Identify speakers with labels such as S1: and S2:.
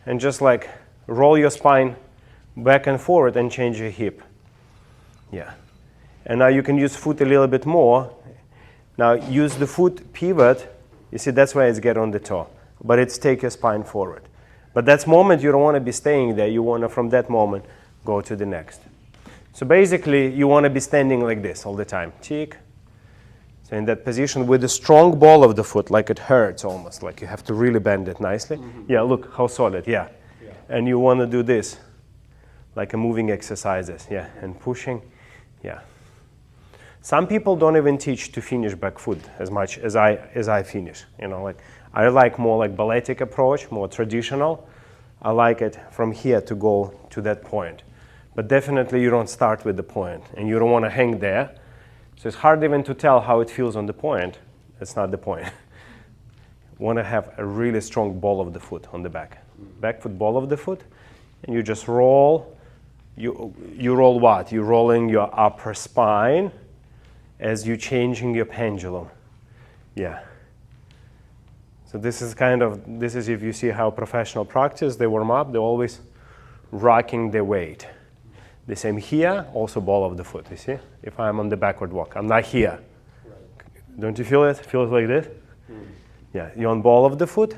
S1: and just like roll your spine back and forward and change your hip. Yeah. And now you can use foot a little bit more. Now use the foot pivot. You see, that's why it's get on the toe. But it's take your spine forward. But that moment, you don't want to be staying there. You want to, from that moment, go to the next. So basically, you want to be standing like this all the time. Tick. So in that position with a strong ball of the foot, like it hurts almost, like you have to really bend it nicely. Mm-hmm. Yeah, look how solid, yeah. And you want to do this, like a moving exercises, yeah, and pushing, yeah. Some people don't even teach to finish back foot as much as I finish. You know, like I like more like balletic approach, more traditional. I like it from here to go to that point. But definitely you don't start with the point, and you don't want to hang there. So it's hard even to tell how it feels on the point. That's not the point. You want to have a really strong ball of the foot on the back. Back foot, ball of the foot, and you just roll. You roll what? You're rolling your upper spine as you're changing your pendulum. Yeah. So this is if you see how professional practice, they warm up, they're always rocking the weight. The same here, also ball of the foot, you see? If I'm on the backward walk, I'm not here. Right. Don't you feel it? Feel it like this? Mm. Yeah, you're on ball of the foot,